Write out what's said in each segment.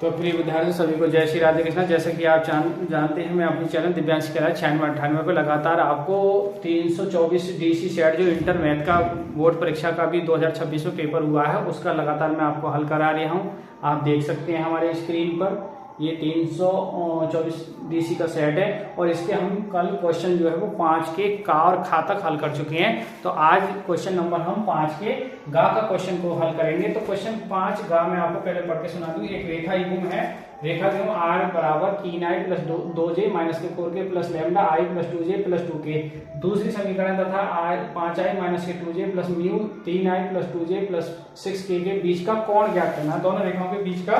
तो प्रिय विद्यार्थियों सभी को जय श्री राधे कृष्णा। जैसे कि आप जानते हैं, मैं अपने चैनल दिव्यांश करा 9698 को लगातार आपको 324 डीसी सेट जो इंटर मैथ का बोर्ड परीक्षा का भी 2026 में पेपर हुआ है, उसका लगातार मैं आपको हल करा रहा हूं। आप देख सकते हैं हमारे स्क्रीन पर ये 324 डीसी का सेट है और इसके हम कल क्वेश्चन जो है वो 5 के का और खा तक हल कर चुके हैं। तो आज क्वेश्चन नंबर हम 5 के गा का क्वेश्चन को हल करेंगे। तो क्वेश्चन 5 गा मैं आपको पहले पढ़ के सुना दूं। एक रेखा युग्म है, रेखा युग्म r बराबर 3i प्लस 2j माइनस के 4k plus lambda i plus 2j plus 2k। दूसरी समीकरण तथा 5i माइनस के 2j plus mu 3i plus 2j plus 6k के बीच का कोण ज्ञात करना है। दोनों रेखाओं के बीच का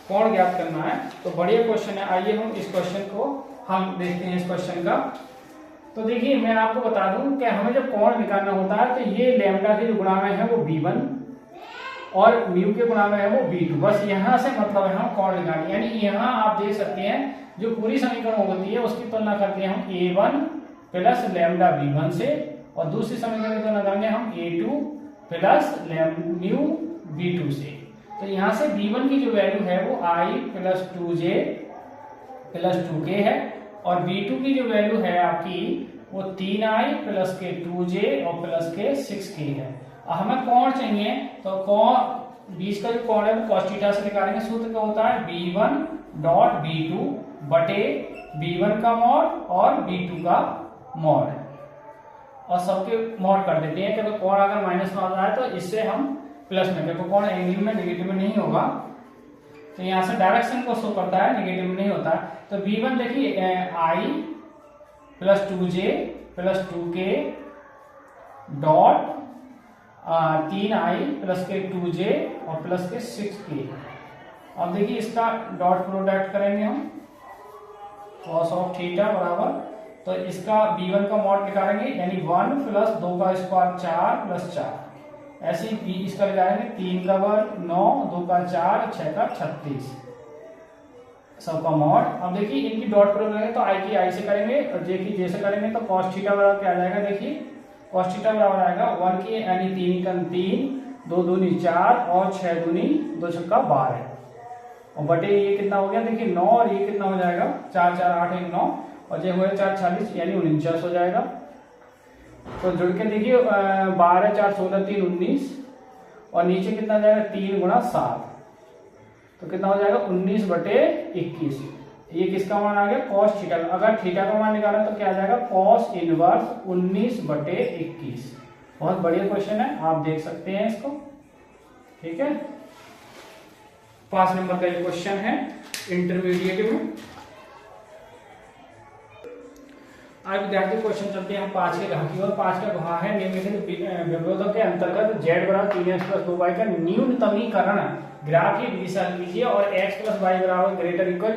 कोण ज्ञात करना है। तो बढ़िया क्वेश्चन है, आइए हम इस क्वेश्चन को हम देखते हैं। इस क्वेश्चन का तो देखिए, मैं आपको बता दूं कि हमें जब कोण निकालना होता है तो ये लैम्डा के जो गुणांक है वो b1 और म्यू के गुणांक है वो b2। बस यहां से मतलब है हम कोण निकालेंगे। यानी यहां आप देख सकते हैं जो पूरी समीकरण होती है उसकी तुलना करते हैं हम a1 प्लस लैम्डा b1 से, और दूसरी समीकरण की तुलना करेंगे हम a2 प्लस म्यू b2 से। तो यहां से b1 की जो वैल्यू है वो i plus 2j plus 2k है, और b2 की जो वैल्यू है आपकी वो 3i प्लस के 2j और प्लस के 6k है। हमें कोण चाहिए तो कोण बीच का जो कोण है वो cos थीटा से निकालेंगे। सूत्र क्या होता है b1 डॉट b2 बटे b1 का मॉड और b2 का मॉड, और सबके मॉड कर देते हैं कि कोण अगर माइनस में आ जाए तो इससे हम प्लस में, देखो कोण एंगल में नेगेटिव में नहीं होगा तो यहां से डायरेक्शन को शो करता है, नेगेटिव में नहीं होता। तो b1 देखिए i plus 2j plus 2k dot 3i plus के 2j और प्लस के 6k। अब देखिए इसका डॉट प्रोडक्ट करेंगे हम, cos ऑफ थीटा बराबर, तो इसका b1 का मॉड निकालेंगे यानी 1 प्लस 2 का स्क्वायर 4 प्लस 4, ऐसे ही इसका लगाएंगे 3 का वर्ग 9, 2 का 4, 6 का 36 सबका मॉड। अब देखिए इनकी डॉट प्रोडक्ट करेंगे तो i की i से करेंगे और j की j से करेंगे तो cos थीटा बराबर क्या आ जाएगा। देखिए cos थीटा बराबर आएगा 1 की यानी 3 का 3, 2 दूनी 4 और 6 दूनी 2 छक्का 12, और बटे ये कितना हो गया देखिए 9, और ये कितना हो जाएगा 4 4 8 1 9, और ये हो गया 4 40 यानी 49 हो जाएगा। तो जुड़ के देखिए 12 4 16 3 19, और नीचे कितना जाएगा 3 गुणा 7, तो कितना हो जाएगा 19 बटे 21। ये किसका मान आ गया cos थीटा। अगर थीटा का मान निकालें तो क्या आ जाएगा cos इनवर्स 19 बटे 21। बहुत बढ़िया क्वेश्चन है, आप देख सकते हैं इसको। ठीक है, 5 नंबर का ये क्वेश्चन है इंटरमीडिएट में। आज विद्यार्थी क्वेश्चन चलते हैं हम 5 के घा की ओर। 5 का घा है निम्नलिखित व्यवरोधक के अंतर्गत z बराबर 3x प्लस 2y का न्यूनतमीकरण ग्राफ की दिशा लीजिए और x प्लस वाई बराबर greater equal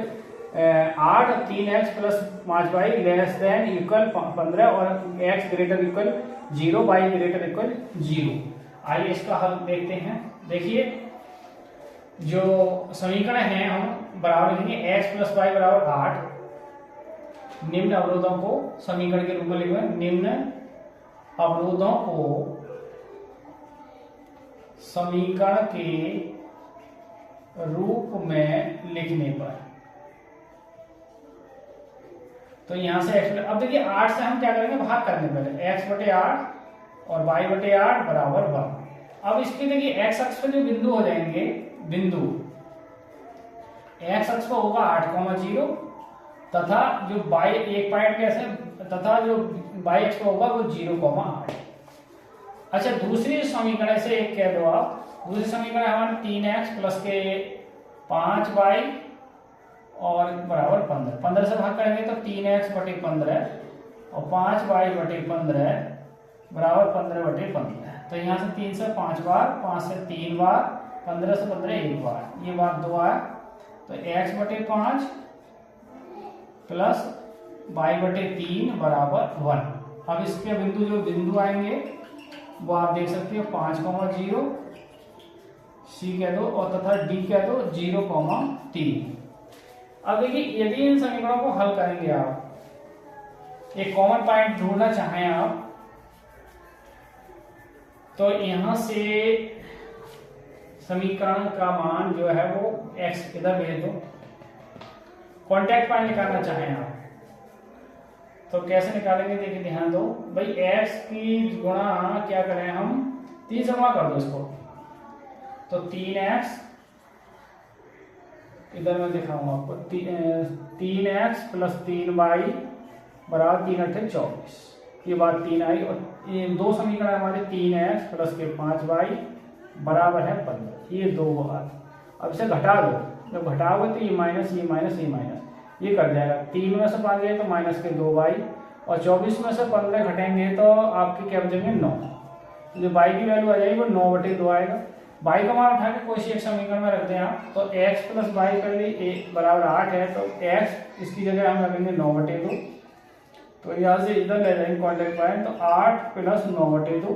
8, 3x plus 5y less than equal 15 और x greater equal 0, y greater equal 0। आइए इसका हल देखते हैं। देखिए जो समीकरण है हम बराबर लिखेंगे x प्लस वाई बराबर 8। निम्न अवरोधों को समीकरण के रूप में लिखेंगे। निम्न अवरोधों को समीकरण के रूप में लिखने पर, तो यहां से x, अब देखिए 8 से हम क्या करेंगे भाग करने पहले, x बटे 8 और y बटे 8 बराबर 1। अब इसके देखिए x अक्ष पे जो बिंदु हो जाएंगे, बिंदु x अक्ष पर होगा 8,0 तथा जो y एक पॉइंट कैसे, तथा जो y अक्ष पर होगा वो 0,8। अच्छा दूसरी समीकरण से एक कह दो आप, दूसरी समीकरण हमारे 3x प्लस के 5y और बराबर 15। 15 से भाग करेंगे तो 3x बटे 15 और 5y बटे 15 बराबर 15 बटे 15। तो यहाँ से 3 से 5 बार, 5 से 3 बार, 15 से 15 1 बार, ये बात 2 आया। तो x बटे 5 प्लस y बटे 3 बराबर 1। अब इसके बिंदु जो बिंदु आएंगे वो आप देख सकते हो 5,0 C कह दो और तथा D कह दो 0,3। अब देखिए यदि इन समीकरणों को हल करेंगे आप, एक कॉमन पॉइंट ढूंढना चाहें आप, तो यहां से समीकरण का मान जो है वो x इधर भेज दो। कॉन्टैक्ट पॉइंट निकालना चाहें आप तो कैसे निकालेंगे, देखिए ध्यान दो भाई, x की गुणा क्या करें हम, 3 से गुणा कर दो इसको, तो 3x इधर मैं दिखाऊंगा आपको, 3x प्लस 3y बराबर 3 अट्ठे 24, ये बात 3 आई। और ये दो समीकरण हमारे 3x प्लस के 5y बराबर है 15, ये दो बात। अब इसे घटा दो, जब घटाओगे तो ये माइनस ये माइनस ये माइनस ये कट जाएगा, 3 में से 5 गए तो माइनस के 2y, और 24 में से 15 घटेंगे तो आपके क्या बचेंगे 9, तो जो y की वैल्यू आ जाएगी वो 9/2 आएगा। y का मान उठा के कोई एक समीकरण में रखते हैं आप, तो x प्लस y कर ली बराबर 8 है, तो x इसकी जगह हम रखेंगे 9/2, तो यहाँ से इधर ले जाएंगे कॉन्टैक्ट पॉइंट, तो 8 प्लस 9/2,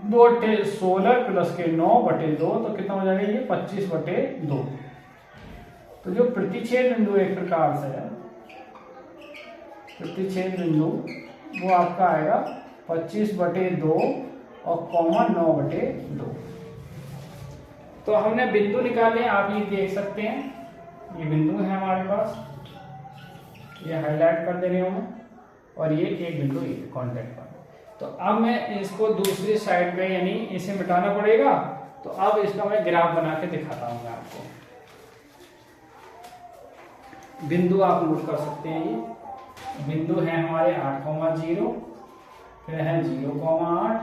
2 16 प्लस के 9/2, तो कितना हो जाएगा ये 25/2। तो जो प्रतिच्छेद बिंदु एक प्रकार से है, प्रतिच्छेद बिंदु वो आपका आएगा 25/2 और कॉमा 9/2। तो हमने बिंदु निकाले, आप ये देख सकते हैं, ये बिंदु है हमारे पास, ये हाईलाइट कर दे रही हूं मैं, और ये एक बिंदु ये कॉन्टैक्ट पॉइंट। तो अब मैं इसको दूसरी साइड पे यानी इसे मिटाना पड़ेगा, तो अब इसका मैं ग्राफ बना के दिखाता हूँ मैं आपको। बिंदु आप नोट कर सकते हैं, ये बिंदु है हमारे 8,0, फिर है 0,8,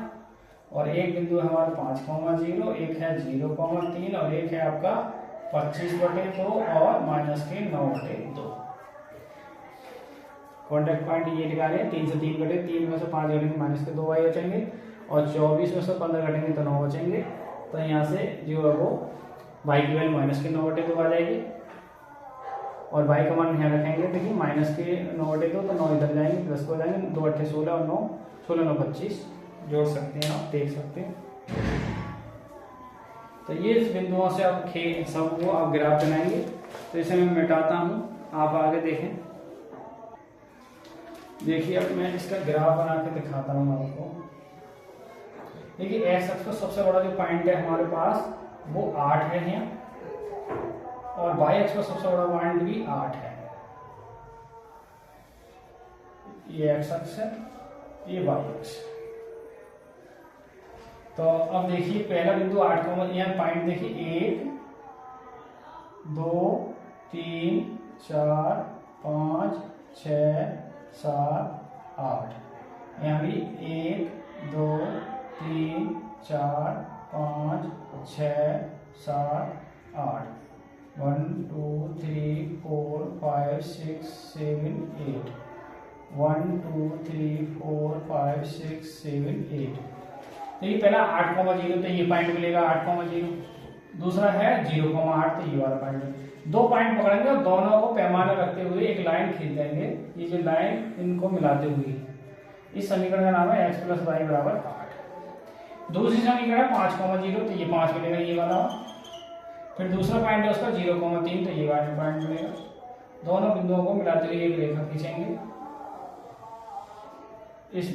और एक बिंदु है हमारा 5,0, एक है 0,3, और एक है आपका 25/2 और माइनस के 9/2। कॉन्टैक्ट पॉइंट ये निकाले, 3 से 3 घटे, 3 में से 5 घटेंगे माइनस के 2y बचेंगे, और 24 में से 15 घटेंगे तो 9 बचेंगे, तो यहाँ से जो है वो y की वैल्यू माइनस के 9/2 आ जाएगी, और y का मान यहाँ रखेंगे, देखिए माइनस के 9/2, तो 9 इधर जाएंगे, प्लस को जाएंगे, 2 अट्ठे 16 और 9 16 9 25 जोड़ सकते हैं, आप देख सकते हैं। तो ये इस बिंदुओं से आप सब वो आप ग्राफ बनाएंगे। तो इसे मैं मिटाता हूँ, आप आगे देखें, देखिए अब मैं इसका ग्राफ बना के दिखाता हूँ आपको। देखिए एक्स अक्ष पर सबसे बड़ा जो पॉइंट है हमारे पास वो 8 है यहाँ, और वाई अक्ष पर सबसे बड़ा पॉइंट भी 8 है। ये एक्स अक्ष है, ये वाई अक्ष। तो अब देखिए पहला बिंदु 8 यहाँ पॉइंट देखिए 1 2 3 4 5 6 7 8, यहाँ भी 1 2 3 4 5 6 7 8, 1 2 3 4 5 6 7 8, 1 2 3 4 5 6 7 8। तो ये पहला 8,0, तो ये पॉइंट मिलेगा 8,0। दूसरा है 0,8, तो ये वाला पॉइंट। दो पॉइंट पकड़ेंगे और दोनों को पैमाने रखते हुए एक लाइन खींच देंगे, ये जो लाइन इनको मिलाते हुए, इस समीकरण का नाम है x प्लस वाई बराबर 8। दूसरी समीकरण है 5,0, तो ये 5 मिलेगा ये वाला। फिर दूसरा पॉइंट है उसका 0,3, तो ये वाला पॉइंट मिलेगा। दोनों बिंदुओं को मिलाते हुए एक रेखा खींचेंगे। इस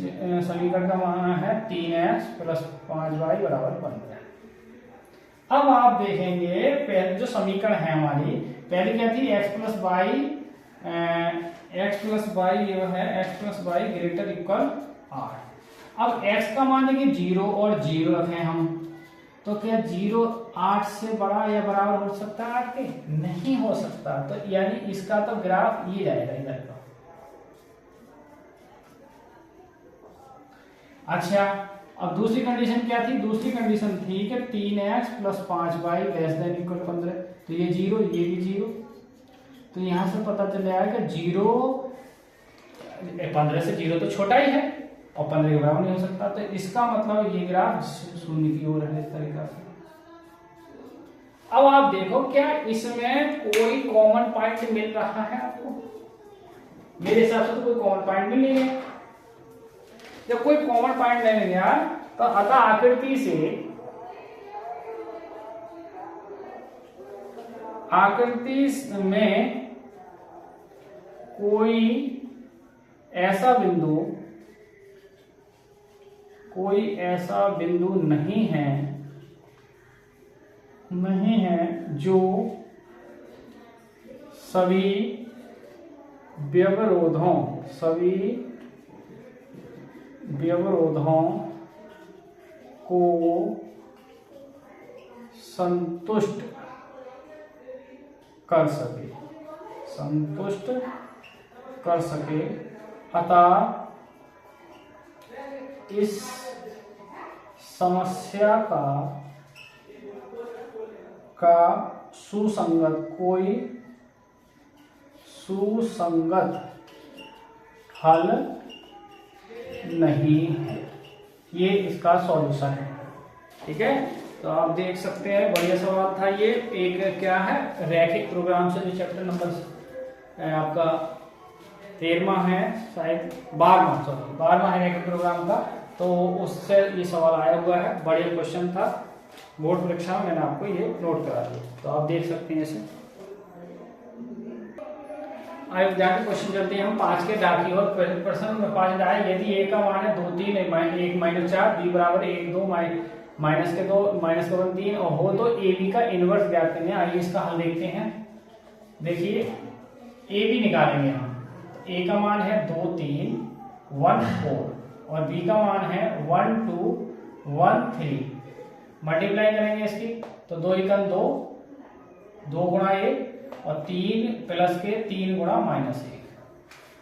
समीकरण का मान है 3x प्लस 5y बराबर 15। अब आप देखेंगे पहले जो समीकरण है हमारी, पहले क्या थी x प्लस वाई, ये है x plus Y greater equal 8। अब x का मान देखिए 0 और 0 रखें हम, तो क्या 0 8 से बड़ा या बराबर हो सकता है 8 के? नहीं हो सकता। तो यानी इसका तो ग्राफ ये जाएगा इधर का। अच्छा, अब दूसरी कंडीशन क्या थी? दूसरी कंडीशन थी कि 3x plus 5y less than equal 15, तो ये 0 ये भी 0। तो यहां से पता चल जाएगा कि 15 से 0 तो छोटा ही है और 15 के बराबर नहीं हो सकता। तो इसका मतलब ये ग्राफ शून्य की ओर है इस तरीका से। अब आप देखो क्या इसमें कोई कॉमन पॉइंट मिल रहा है आपको? मेरे हिसाब से तो कोई कॉमन पॉइंट मिल नहीं है। जब कोई कॉमन पॉइंट नहीं मिला तो अतः आकृति में कोई ऐसा बिंदु नहीं है नहीं है जो सभी व्यवरोधों को संतुष्ट कर सके अतः इस समस्या का सुसंगत हल नहीं है। ये इसका सॉल्यूशन है। ठीक है, तो आप देख सकते हैं बढ़िया सवाल था ये। एक क्या है, रैखिक प्रोग्राम से जो चैप्टर नंबर आपका 13वां है, शायद 12वां है रैखिक प्रोग्राम का, तो उससे ये सवाल आया हुआ है। बढ़िया क्वेश्चन था, बोर्ड परीक्षा में मैंने आपको ये नोट करा दिया, तो आप देख सकते हैं इसे। आइए जाके क्वेश्चन चलते हैं हम 5 के डाकी और प्रश्न में 5 आया, यदि a का मान है 2 3 1 -4 b बराबर 1 2 माइनस के 2 माइनस के 1 3 और हो तो ab का इनवर्स ज्ञात करने। आइए इसका हल देखते हैं। देखिए ab निकालेंगे हम, a का मान है 2 3 1 4 और b का मान है 1 2 1 3। मल्टीप्लाई करेंगे इसकी तो 2 एकम 2 2 गुणा 1 और 3 प्लस के 3 गुणा -1।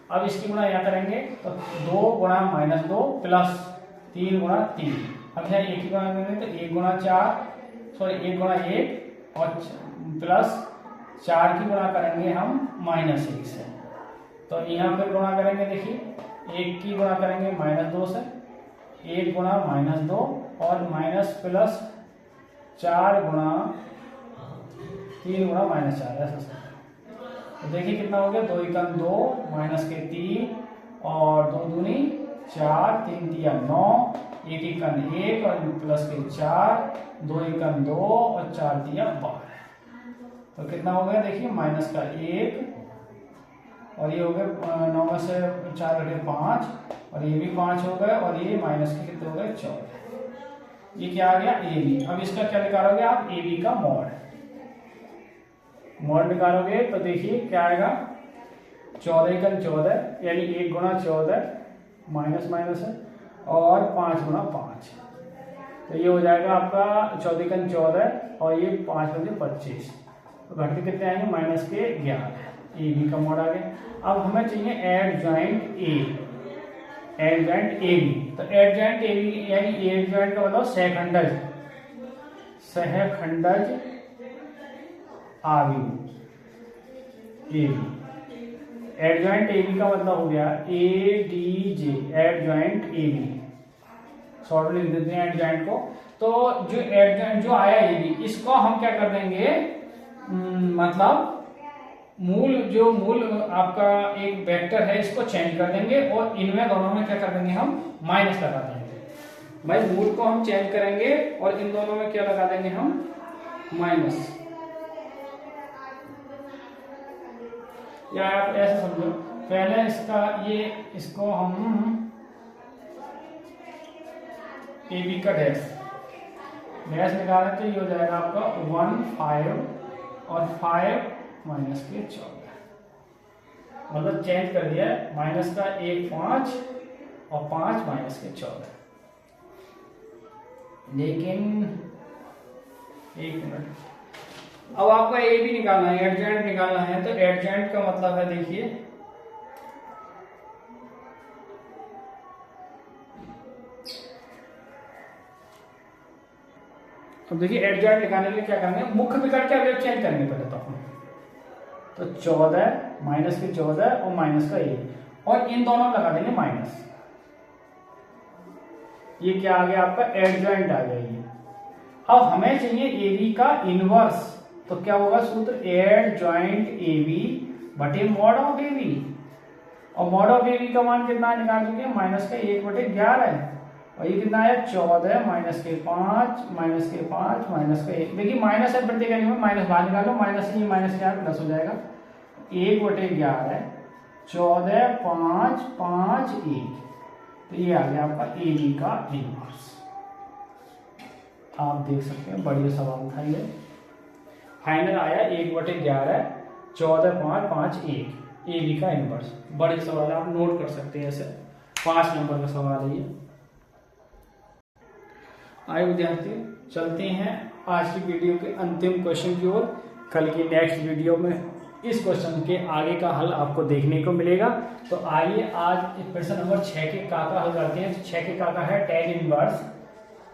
अब इसकी गुणा यहाँ करेंगे तो 2 गुणा -2 प्लस 3 गुणा 3। अब यहाँ एक ही गुणा करेंगे तो 1 गुणा 1 और प्लस 4 की गुणा करेंगे हम -1 से। तो यहाँ पर गुणा करेंगे, देखिए 1 की गुणा करेंगे -2 से, 1 गुणा -2 और माइनस प्लस 4 गुणा 3 गुणा -4 ऐसा। तो देखिए कितना हो गया, 2 एकम 2 माइनस के 3 और 2 दूनी 4 3 तिया 9 1 एकम 1 और प्लस के 4 2 एकम 2 और 4 तिया 12। तो कितना हो गया, देखिए माइनस का 1 और ये हो गया 9 में से 4 घटे 5 और ये भी 5 हो गए और ये माइनस के कितने हो गए 14। ये क्या आ गया, ए बी। अब इसका क्या निकालोगे आप, ए बी का मॉड निकालोगे तो देखिए क्या आएगा, 14 एकम 14 यानी 1 गुणा 14 माइनस है और 5 गुणा 5। तो ये हो जाएगा आपका 14 एकम 14 और ये 5 बजे 25। तो घटते कितने आएंगे, माइनस के 11। ए बी का मॉड आ गया। अब हमें चाहिए एडजॉइंट ए बी। तो एडजॉइंट ए बी यानी एडजॉइंट का मतलब सहखंडज आव्यूह A B. Adjoint A B का मतलब हो गया ADJ, adjoint A B. Short लिख देते हैं एडजॉइंट को। तो जो एडजॉइंट जो आया ए बी, इसको हम क्या कर देंगे, मतलब मूल आपका एक वेक्टर है इसको चेंज कर देंगे और इनमें दोनों में क्या कर देंगे, हम माइनस लगा देंगे। भाई मूल को हम चेंज करेंगे और इन दोनों में क्या लगा देंगे, हम माइनस। या आप ऐसे समझो, पहले इसको हम ए बी का डैश निकालें तो ये हो जाएगा आपका 1 5 और 5 माइनस के 14। मतलब चेंज कर दिया, माइनस का 1 5 और 5 माइनस के 14। लेकिन एक मिनट, अब आपका ए भी निकालना है, एडजॉइंट निकालना है। तो एडजॉइंट का मतलब है, देखिए अब देखिए एडजॉइंट निकालने के लिए क्या करेंगे, मुख्य विकर्ण के अवयव चेंज करेंगे पहले तो अपन। तो 14 माइनस के 14 और माइनस का 1 और इन दोनों लगा देंगे माइनस। ये क्या आ गया आपका, एडजॉइंट आ गया ये। अब हमें चाहिए ए बी का इनवर्स, तो क्या होगा सूत्र, एडजॉइंट ए बी बटे मॉड ऑफ ए बी। और मॉड ऑफ ए बी का मान कितना निकाल चुके हैं, माइनस का 1/11 और ये कितना है 14 माइनस के 5 माइनस के 5 माइनस का 1। देखिए माइनस है प्रत्येक एलिमेंट में, माइनस बाहर निकालो, माइनस से ये माइनस क्या प्लस हो जाएगा, 1/11 14 5 5 1। तो ये आ गया आपका ए बी का इनवर्स। आप देख सकते हैं बढ़िया सवाल था ये। फाइनल आया 1/11 14.551 ए बी का इनवर्स। बड़े सवाल आप नोट कर सकते हैं, ऐसे 5 नंबर का सवाल है ये। आइए विद्यार्थी चलते हैं आज की वीडियो के अंतिम क्वेश्चन की ओर। कल की नेक्स्ट वीडियो में इस क्वेश्चन के आगे का हल आपको देखने को मिलेगा। तो आइए आज प्रश्न नंबर 6 के का हल करते हैं। 6 के का है tan इनवर्स।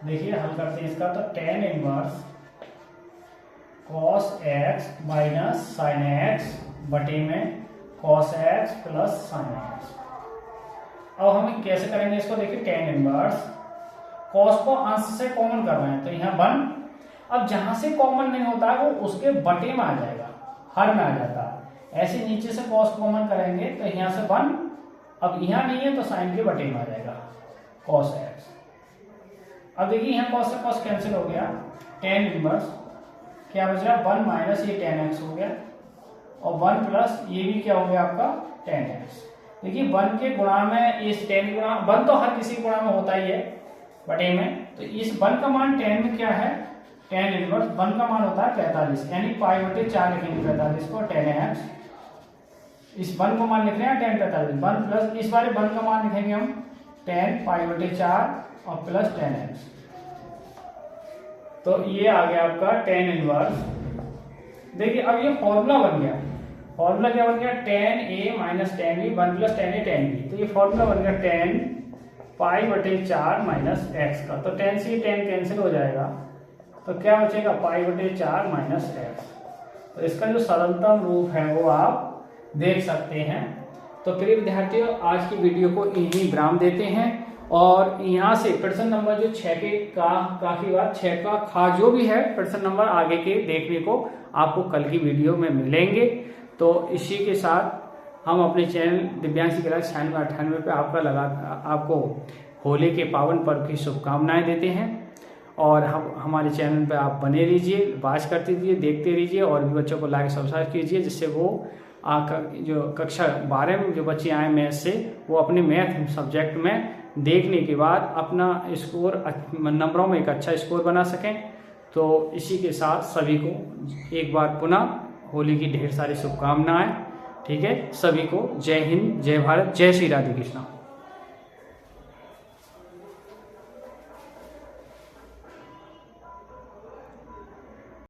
देखिए हल करते हैं इसका। तो tan inverse cos x minus sin x बटे में cos x plus sin x। अब हम कैसे करेंगे इसको? देखिए tan इनवर्स cos को अंश से कॉमन कर रहे हैं, तो यहाँ 1। अब जहां से कॉमन नहीं होता है वो उसके बटे में आ जाएगा, हर में आ जाता है। ऐसे नीचे से cos कॉमन करेंगे तो यहाँ से 1, अब यहाँ नहीं है तो साइन के बटे में आ जाएगा cos x। अब देखिए यहाँ cos से cos कैंसिल हो गया, tan इनवर्स क्या बच रहा है 1 माइनस ये tan x हो गया, और 1 प्लस ये भी क्या हो गया आपका tan x। देखिए 1 के गुणा में इस tan गुणा 1 तो हर किसी गुणा में होता ही है बटे में, तो इस 1 का मान tan में क्या है tan इनवर्स 1 का मान होता है 45, यानी π/4 लिखेंगे 45 को tan x। इस 1 को मान लिख रहे हैं tan 45, 1 प्लस इस बारे 1 का मान लिखेंगे हम tan π/4 और प्लस tan x। तो ये आ गया आपका tan इनवर्स। देखिए अब ये फॉर्मूला बन गया। फॉर्मूला क्या बन गया? tan a minus tan b 1 plus tan a tan b। तो ये फॉर्मूला बन गया tan π/4 माइनस x का। तो tan से tan कैंसिल हो जाएगा, तो क्या बचेगा π/4 माइनस x। तो इसका जो सरलतम रूप है वो आप देख सकते हैं। तो प्रिय विद्यार्थियों आज की वीडियो को यही विराम देते हैं, और यहाँ से प्रश्न नंबर जो 6 के का की बात 6 का खा जो भी है प्रश्न नंबर आगे के देखने को आपको कल की वीडियो में मिलेंगे। तो इसी के साथ हम अपने चैनल दिव्यांश क्लास 96 पे आपको होली के पावन पर्व की शुभकामनाएं देते हैं। और हम हमारे चैनल पे आप बने रहिए, वाच करते रहिए, देखते रहिए, और भी बच्चों को लाइक सब्सक्राइब कीजिए, जिससे वो जो कक्षा 12 में जो बच्चे आए मैथ से, वो अपने मैथ सब्जेक्ट में देखने के बाद अपना स्कोर नंबरों में एक अच्छा स्कोर बना सकें। तो इसी के साथ सभी को एक बार पुनः होली की ढेर सारी शुभकामनाएं। ठीक है, सभी को जय हिंद, जय भारत, जय श्री राधे कृष्णा।